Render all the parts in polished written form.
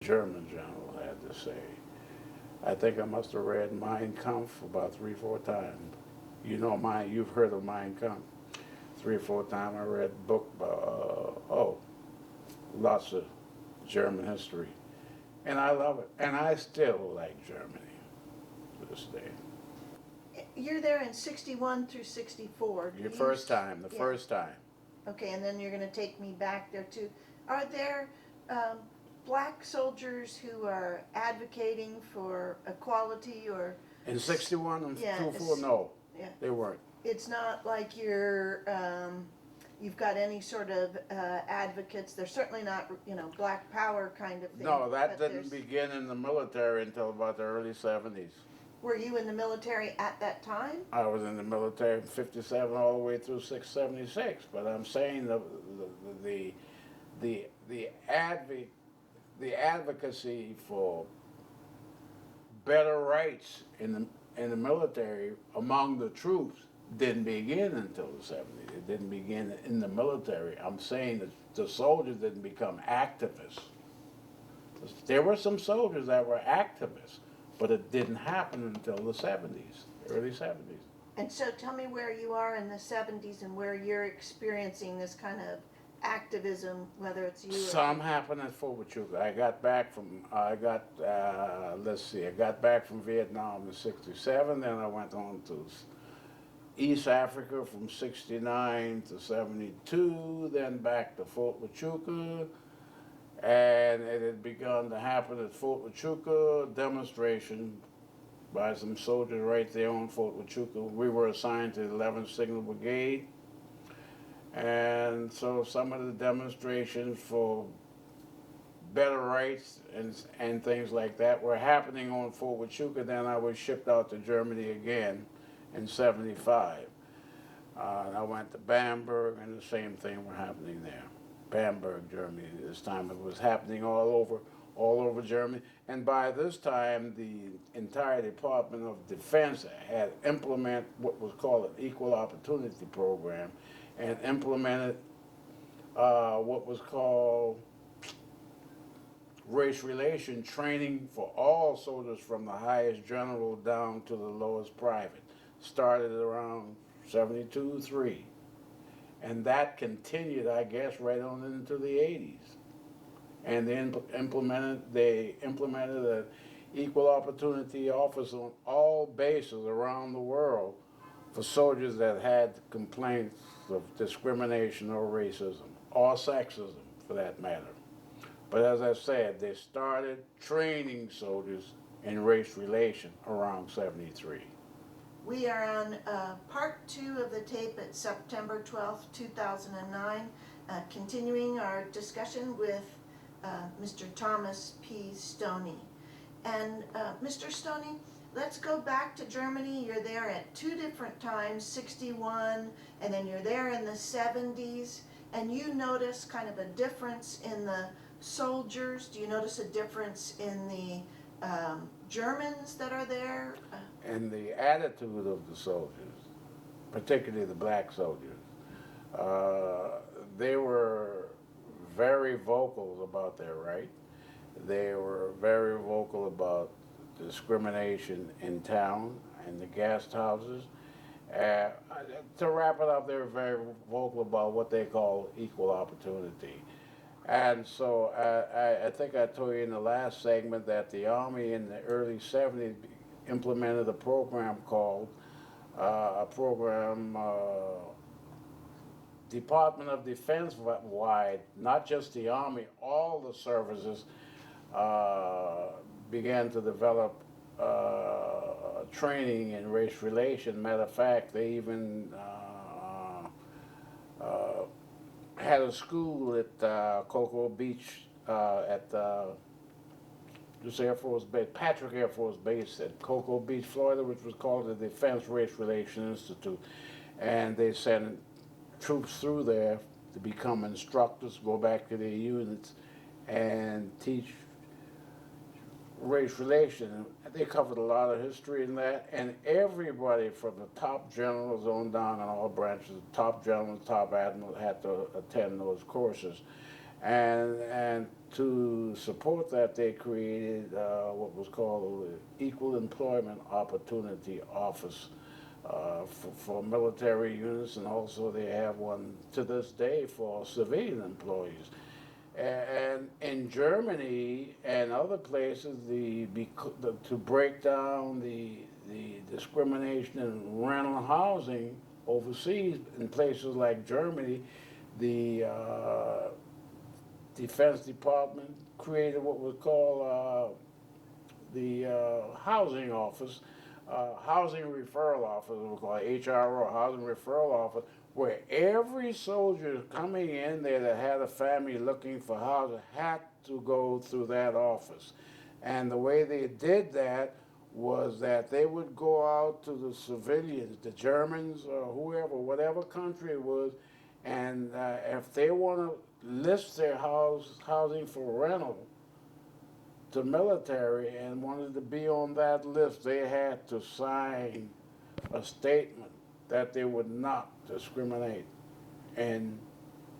German general had to say. I think I must have read Mein Kampf about 3, 4 times. You know mine. You've heard of Mein Kampf. 3 or 4 times I read the book about lots of German history, and I love it. And I still like Germany to this day. You're there in 61 through 64. Your first time, the Yeah. first time. Okay, and then you're going to take me back there too. Are there black soldiers who are advocating for equality or? In 61 and Yeah, 24, no, yeah. they weren't. It's not like you've got any sort of advocates. They're certainly not, black power kind of thing. No, that but didn't there's- begin in the military until about the early 70s. Were you in the military at that time? I was in the military from 57 all the way through 676, but I'm saying the, the, adv the advocacy for better rights in the military among the troops didn't begin until the 70s. It didn't begin in the military. I'm saying that the soldiers didn't become activists. There were some soldiers that were activists, but it didn't happen until the 70s, early 70s. And so tell me where you are in the 70s and where you're experiencing this kind of activism, whether it's you or... Some happened at Fort Huachuca. I got back from Vietnam in 67, then I went on to East Africa from 69 to 72, then back to Fort Huachuca, and it had begun to happen at Fort Huachuca, demonstration by some soldiers right there on Fort Huachuca. We were assigned to the 11th Signal Brigade, and so some of the demonstrations for better rights and things like that were happening on Fort Huachuca. Then I was shipped out to Germany again in 75. I went to Bamberg, and the same thing were happening there. Bamberg, Germany. This time it was happening all over Germany. And by this time, the entire Department of Defense had implemented what was called an equal opportunity program, and implemented what was called race relation training for all soldiers from the highest general down to the lowest private. Started around 72-3. And that continued, I guess, right on into the 80s. And then they implemented an equal opportunity office on all bases around the world for soldiers that had complaints of discrimination or racism, or sexism for that matter. But as I said, they started training soldiers in race relation around 73. We are on part 2 of the tape at September 12th, 2009, continuing our discussion with Mr. Thomas P. Stoney. And Mr. Stoney, let's go back to Germany. You're there at 2 different times, 61, and then you're there in the 70s, and you notice kind of a difference in the soldiers. Do you notice a difference in the Germans that are there? And the attitude of the soldiers, particularly the black soldiers, they were very vocal about their right. They were very vocal about discrimination in town and the guest houses. To wrap it up, they were very vocal about what they call equal opportunity. And so I think I told you in the last segment that the Army in the early 70s implemented a program called Department of Defense wide, not just the Army, all the services began to develop training in race relation. Matter of fact, they even had a school at Cocoa Beach at this Air Force Base, Patrick Air Force Base at Cocoa Beach, Florida, which was called the Defense Race Relations Institute. And they sent troops through there to become instructors, go back to their units, and teach race relation. They covered a lot of history in that, and everybody from the top generals on down in all branches, top generals, top admirals, had to attend those courses. And to support that, they created what was called the Equal Employment Opportunity Office for military units, and also they have one to this day for civilian employees. And in Germany and other places, to break down the discrimination in rental housing overseas, in places like Germany, the Defense Department created what was called the housing office, housing referral office, we call it HRO, housing referral office, where every soldier coming in there that had a family looking for housing had to go through that office. And the way they did that was that they would go out to the civilians, the Germans or whoever, whatever country it was, and if they want to list their housing for rental to military and wanted to be on that list, they had to sign a statement that they would not discriminate in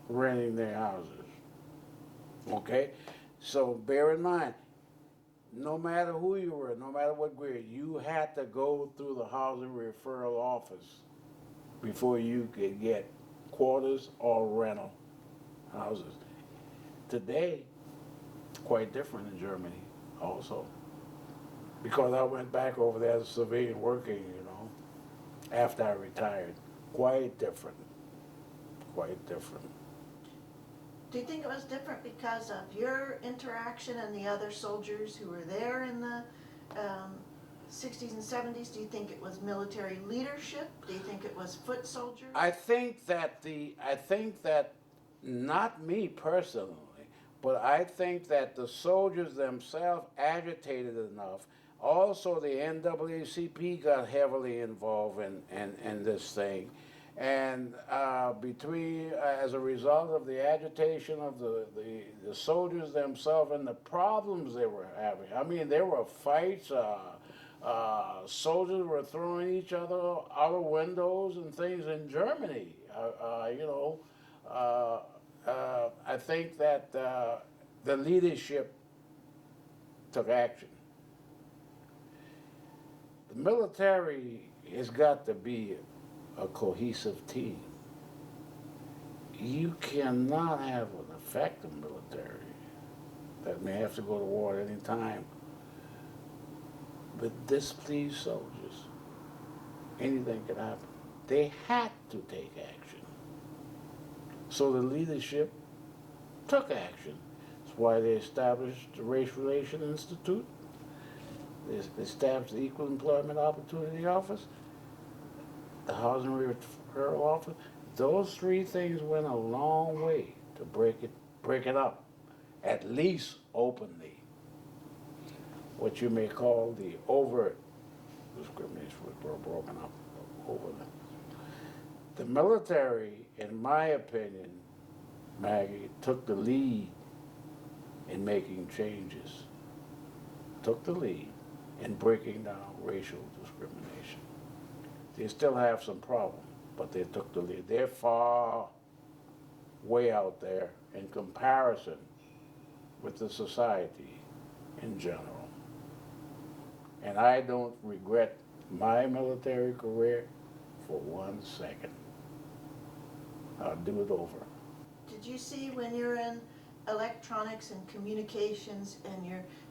renting their houses. Okay? So bear in mind, no matter who you were, no matter what grade, you had to go through the housing referral office before you could get quarters or rental houses. Today, it's quite different in Germany also. Because I went back over there as a civilian working, after I retired. Quite different. Quite different. Do you think it was different because of your interaction and the other soldiers who were there in the 60s and 70s? Do you think it was military leadership? Do you think it was foot soldiers? I think that not me personally, but I think that the soldiers themselves agitated enough. Also, the NAACP got heavily involved in this thing. And as a result of the agitation of the soldiers themselves and the problems they were having, I mean, there were fights, soldiers were throwing each other out of windows and things in Germany. I think that the leadership took action. The military has got to be a cohesive team. You cannot have an effective military that may have to go to war at any time with displeased soldiers. Anything could happen. They had to take action. So the leadership took action. That's why they established the Race Relations Institute. They established the Equal Employment Opportunity Office, the Housing Referral Office. Those three things went a long way to break it up, at least openly. What you may call the overt discrimination was broken up over them. The military, in my opinion, Maggie, took the lead in making changes, took the lead in breaking down racial discrimination. They still have some problems, but they took the lead. They're far way out there in comparison with the society in general. And I don't regret my military career for 1 second. I'll do it over. Did you see when you're in electronics and communications and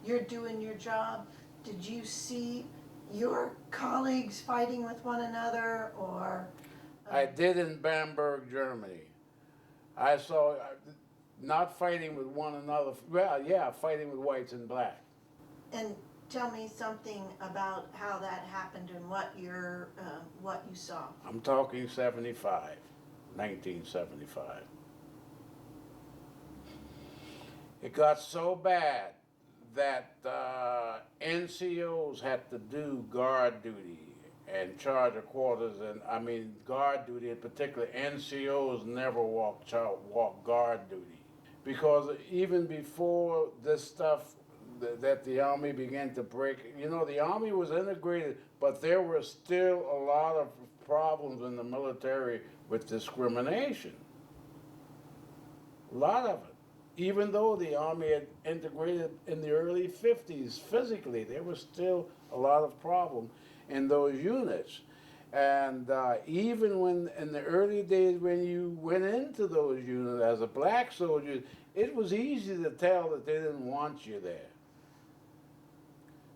you're doing your job, did you see your colleagues fighting with one another or? I did in Bamberg, Germany. I saw not fighting with one another. Well, yeah, fighting with whites and black. And tell me something about how that happened and what you saw. I'm talking 1975. It got so bad that NCOs had to do guard duty and charge of quarters, and I mean guard duty in particular. NCOs never walk guard duty, because even before this stuff that the Army began to break, the Army was integrated, but there were still a lot of problems in the military with discrimination. A lot of it. even though the Army had integrated in the early 50s physically, there was still a lot of problem in those units. And even when in the early days when you went into those units as a black soldier, it was easy to tell that they didn't want you there.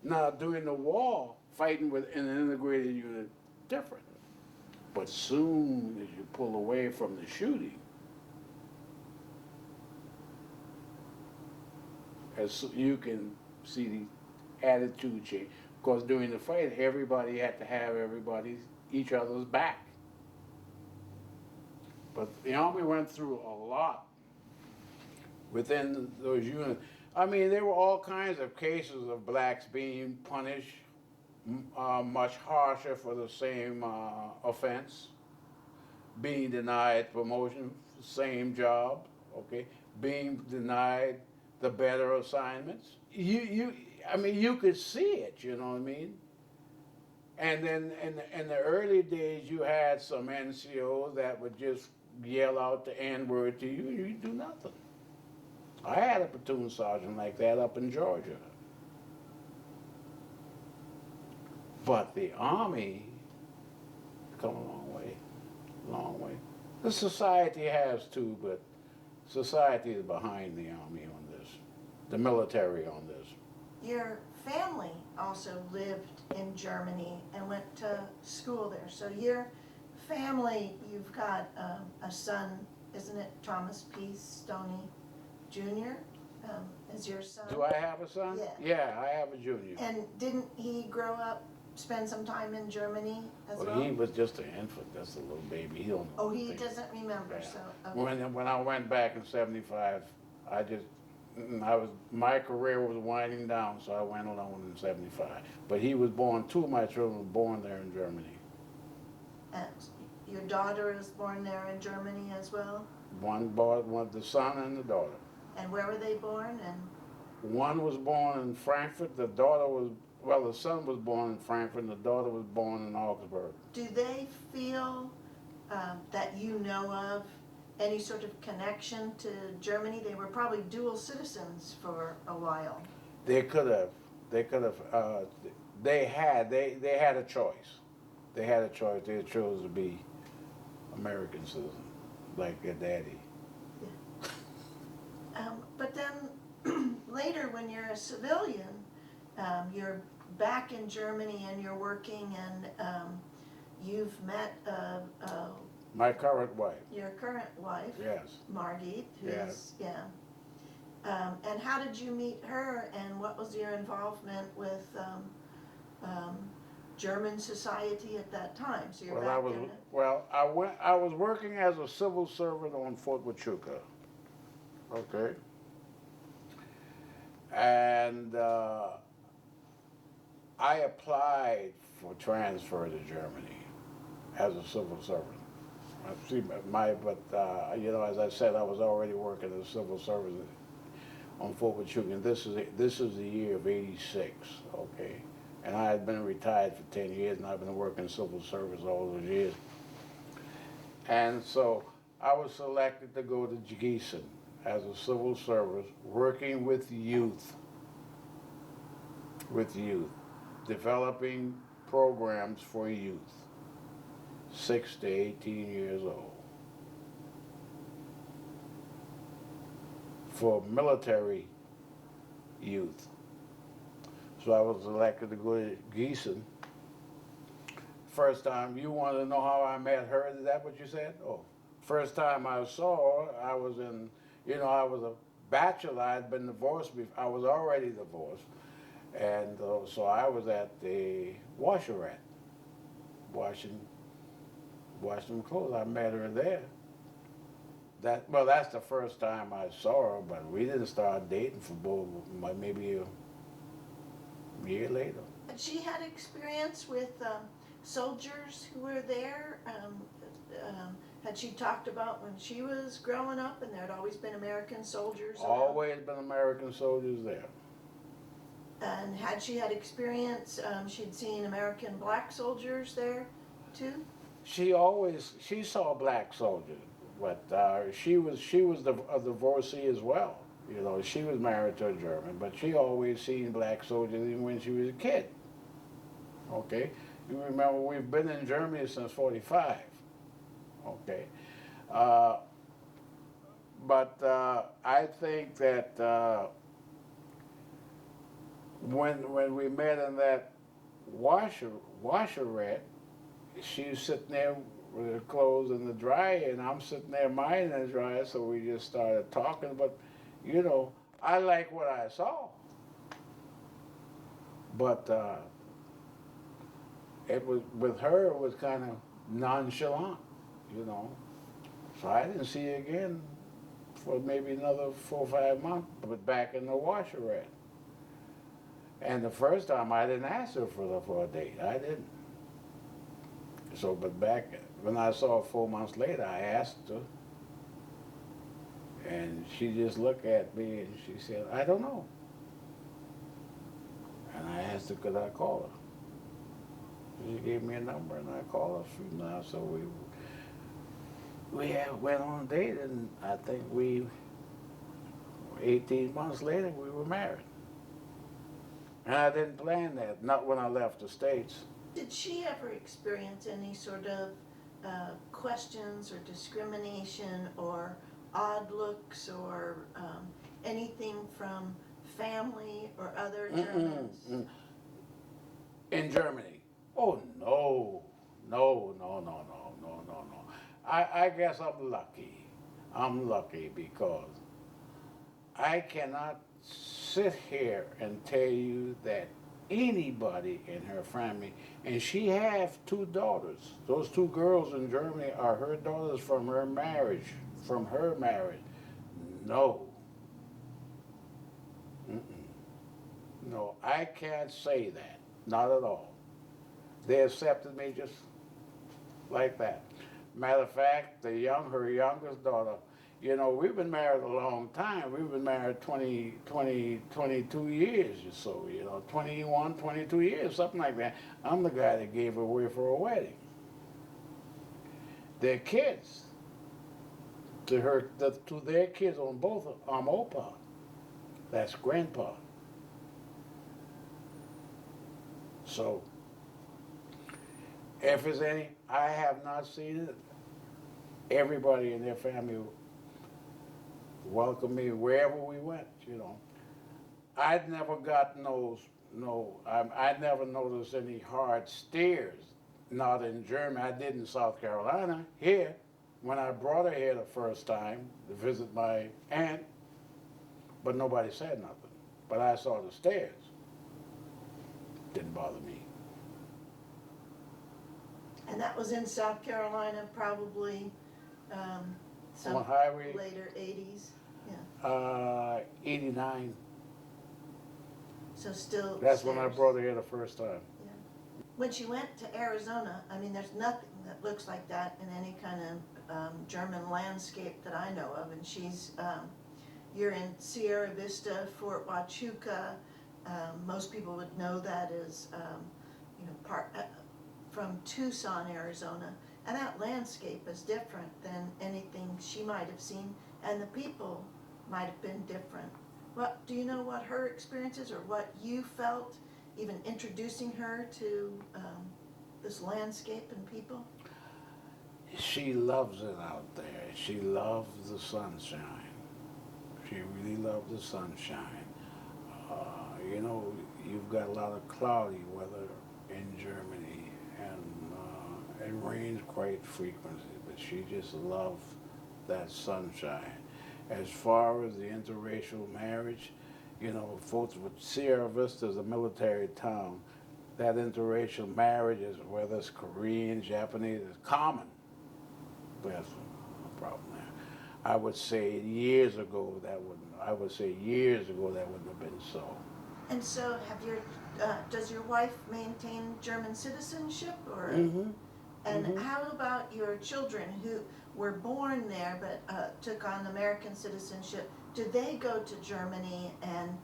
Now during the war, fighting in an integrated unit, different. But soon as you pull away from the shooting, as you can see the attitude change. Because during the fight, everybody had to have each other's back. But the Army went through a lot within those units. I mean, there were all kinds of cases of blacks being punished much harsher for the same offense, being denied promotion, same job, okay, being denied the better assignments. I mean, you could see it, you know what I mean? And then in the early days, you had some NCOs that would just yell out the N-word to you, and you do nothing. I had a platoon sergeant like that up in Georgia. But the Army come a long way, long way. The society has too, but society is behind the Army on this, the military on this. Your family also lived in Germany and went to school there. So your family, you've got a son, isn't it, Thomas P. Stoney Jr. Is your son? Do I have a son? Yeah. Yeah, I have a junior. And didn't he grow up, spend some time in Germany as well? He was just an infant, just a little baby. He don't know. Oh, he anything. doesn't remember, Yeah. so, okay. When I went back in '75, my career was winding down, so I went alone in '75. But he was born, two of my children were born there in Germany. And your daughter is born there in Germany as well? The son and the daughter. And where were they born? And One was born in Frankfurt, the son was born in Frankfurt, and the daughter was born in Augsburg. do they feel that you know of any sort of connection to Germany? They were probably dual citizens for a while. They could have, they had a choice. They had a choice, they chose to be American citizens, like their daddy. But then later, when you're a civilian, you're back in Germany and you're working, and you've met My current wife, your current wife, yes. Margit, Yes. And how did you meet her, and what was your involvement with German society at that time? So you're back in it. I was working as a civil servant on Fort Huachuca. Okay. And I applied for transfer to Germany as a civil servant. As I said, I was already working as a civil servant on Fort Huachuca. This is the year of '86, okay? And I had been retired for 10 years, and I've been working civil service all those years. And so I was selected to go to Gießen as a civil service, working with youth, developing programs for youth, 6 to 18 years old, for military youth. So I was elected to go to Gießen. First time, you want to know how I met her? Is that what you said? Oh, first time I saw her, I was a bachelor. I had been divorced. I was already divorced. And so I was at the washerette, washing clothes. I met her there. That's the first time I saw her, but we didn't start dating for maybe a year later. But she had experience with soldiers who were there. Had she talked about when she was growing up, and there had always been American soldiers around? Always been American soldiers there. And had she had experience, she'd seen American black soldiers there too? She saw black soldiers, but she was a divorcee as well. You know, she was married to a German, but she always seen black soldiers even when she was a kid. Okay? You remember we've been in Germany since 45. Okay? Uh, but I think that when we met in that washerette, she was sitting there with her clothes in the dryer, and I'm sitting there minding the dryer, so we just started talking. But, you know, I like what I saw. But it was, with her, it was kind of nonchalant, you know. So I didn't see her again for maybe another 4 or 5 months, but back in the washerette. And the first time I didn't ask her for a date. I didn't. So, but back when I saw her 4 months later, I asked her, and she just looked at me and she said, "I don't know." And I asked her, could I call her? She gave me a number, and I called her through now. So we went on a date, and I think 18 months later, we were married. And I didn't plan that, not when I left the States. Did she ever experience any sort of questions or discrimination or odd looks or anything from family or other Germans? In Germany? Oh, no. No, no, no, no, no, no, no. I guess I'm lucky. I'm lucky because I cannot sit here and tell you that anybody in her family, and she have 2 daughters. Those 2 girls in Germany are her daughters from her marriage. From her marriage. No. Mm-mm. No, I can't say that. Not at all. They accepted me just like that. Matter of fact, her youngest daughter, you know, we've been married a long time. We've been married 22 years or so, you know, 21, 22 years, something like that. I'm the guy that gave her away for a wedding. Their kids, to their kids on both, I'm Opa. That's Grandpa. So, if there's any, I have not seen it. Everybody in their family welcomed me wherever we went, you know. I'd never gotten I never noticed any hard stares, not in Germany. I did in South Carolina. Here, when I brought her here the first time to visit my aunt, but nobody said nothing. But I saw the stares. Didn't bother me. And that was in South Carolina, probably some On highway, later 80s. Yeah. 89. So still. That's when I stairs. brought her here the first time. Yeah. When she went to Arizona, I mean, there's nothing that looks like that in any kind of German landscape that I know of. And you're in Sierra Vista, Fort Huachuca. Most people would know that as, from Tucson, Arizona. And that landscape is different than anything she might have seen, and the people might have been different. Do you know what her experience is, or what you felt even introducing her to this landscape and people? She loves it out there. She loves the sunshine. She really loves the sunshine. You know, you've got a lot of cloudy weather in Germany, and it rains quite frequently, but she just loves that sunshine. As far as the interracial marriage, you know, folks with Sierra Vista is a military town. That interracial marriage is, whether it's Korean, Japanese, is common. There's no problem there. I would say years ago that wouldn't have been so. And so, does your wife maintain German citizenship, or? Mm-hmm. And Mm-hmm. how about your children who were born there but took on American citizenship? Do they go to Germany and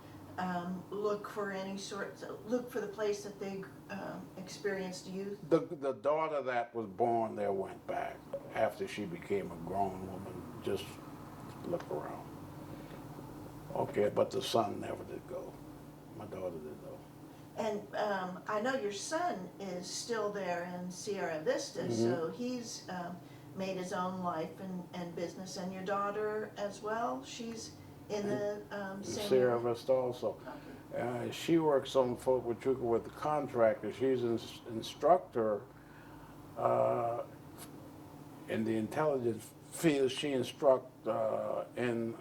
look for the place that they experienced youth? The daughter that was born there went back after she became a grown woman. Just look around. Okay, but the son never did go. My daughter did though. And I know your son is still there in Sierra Vista, Mhm. so he's made his own life and business. And your daughter as well, she's in the same Sierra area? Vista also. Okay. She works on Fort Huachuca with the contractor. She's an instructor uh, in the intelligence field. She instructs in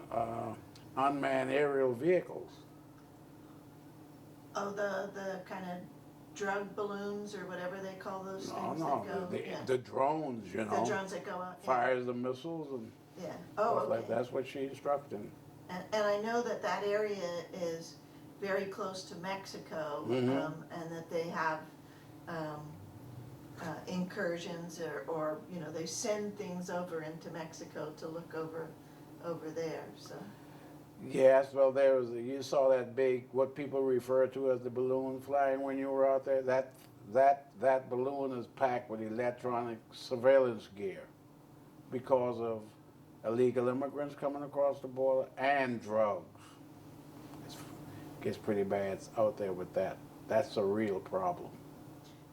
unmanned aerial vehicles. Oh, the kind of drug balloons or whatever they call those No, things no, that go, yeah. the drones, you The know, drones that go out, yeah. fires the missiles and Yeah, oh, stuff like okay. that. That's what she instructed. And I know that that area is very close to Mexico, Mhm. and that they have um, incursions or, you know, they send things over into Mexico to look over there, so. Yes, well, you saw that big, what people refer to as the balloon flying when you were out there. That balloon is packed with electronic surveillance gear because of illegal immigrants coming across the border and drugs. It gets pretty bad out there with that. That's a real problem.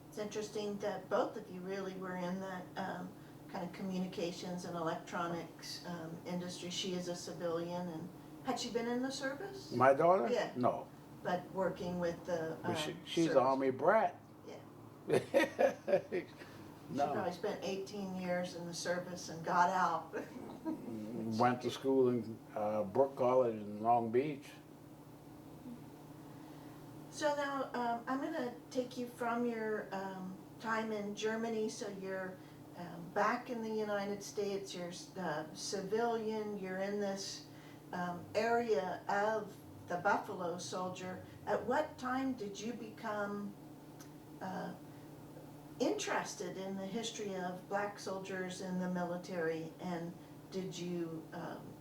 It's interesting that both of you really were in that kind of communications and electronics industry. She is a civilian, and had she been in the service? My daughter? Yeah. No. But working with the Well, she's an service. Army brat. Yeah. She No. probably spent 18 years in the service and got out. Went to school in Brook College in Long Beach. So now I'm going to take you from your time in Germany. So you're back in the United States. You're civilian. You're in this area of the Buffalo Soldier. At what time did you become interested in the history of black soldiers in the military, and did you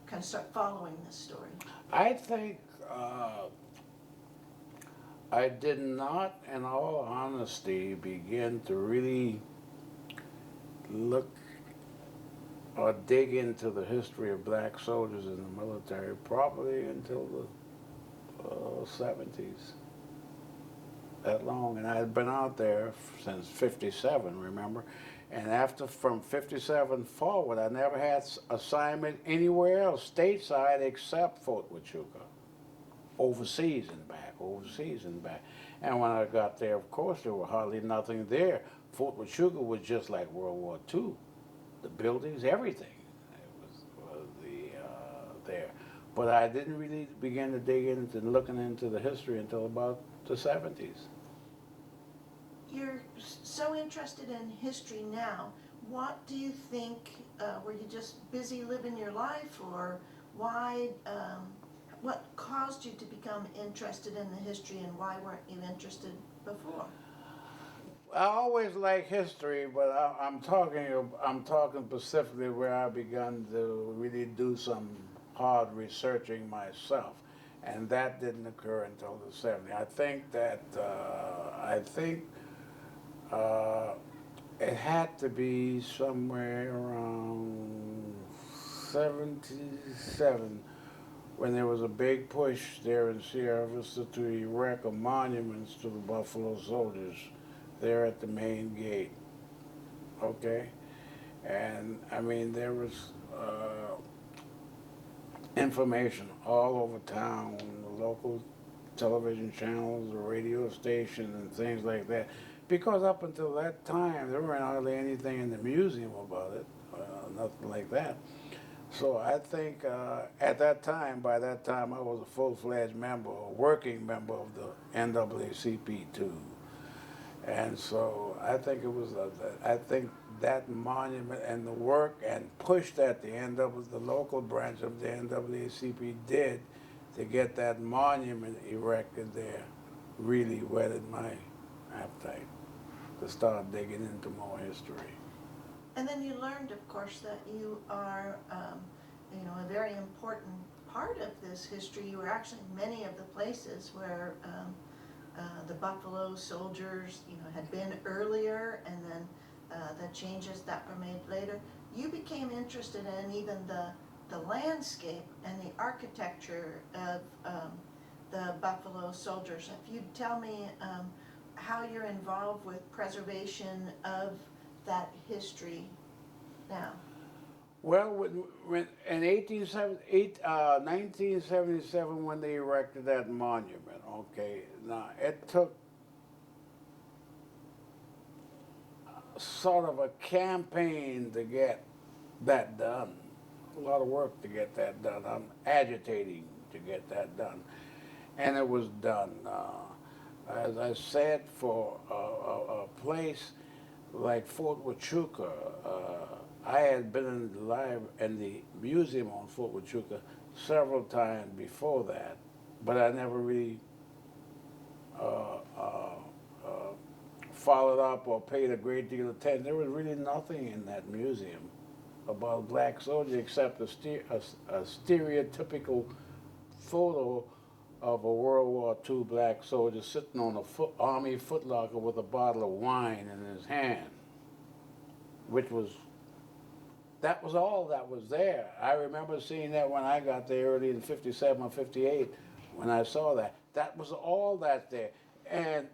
kind of start following this story? I think I did not, in all honesty, begin to really look or dig into the history of black soldiers in the military probably until the 70s. That long, and I had been out there since '57, remember? And from '57 forward, I never had assignment anywhere else stateside except Fort Huachuca. Overseas and back, overseas and back. And when I got there, of course, there were hardly nothing there. Fort Huachuca was just like World War II. The buildings, everything. It was there. But I didn't really begin to dig into looking into the history until about the '70s. You're so interested in history now. What do you think, were you just busy living your life, or why, what caused you to become interested in the history, and why weren't you interested before? I always like history, but I'm talking specifically where I begun to really do some hard researching myself, and that didn't occur until the '70s. I think it had to be somewhere around '77 when there was a big push there in Sierra Vista to erect a monument to the Buffalo Soldiers there at the main gate, okay? And I mean, there was information all over town, the local television channels, the radio station, and things like that. Because up until that time, there wasn't hardly anything in the museum about it, nothing like that. So I think by that time, I was a full-fledged member, a working member of the NAACP too. And so I think I think that monument and the work and push that the local branch of the NAACP did to get that monument erected there really whetted my appetite to start digging into more history. And then you learned, of course, that you are, you know, a very important part of this history. You were actually many of the places where the Buffalo Soldiers, you know, had been earlier, and then the changes that were made later. You became interested in even the the landscape and the architecture of the Buffalo Soldiers. If you'd tell me how you're involved with preservation of that history now. Well, when in 1977, when they erected that monument, okay, now it took sort of a campaign to get that done. A lot of work to get that done. I'm agitating to get that done. And it was done. As I said, for a place like Fort Huachuca, I had been in the in the museum on Fort Huachuca several times before that, but I never really followed up or paid a great deal of attention. There was really nothing in that museum about black soldiers except a stereotypical photo of a World War II black soldier sitting on a army footlocker with a bottle of wine in his hand, that was all that was there. I remember seeing that when I got there early in '57 or '58, when I saw that. That was all that there. And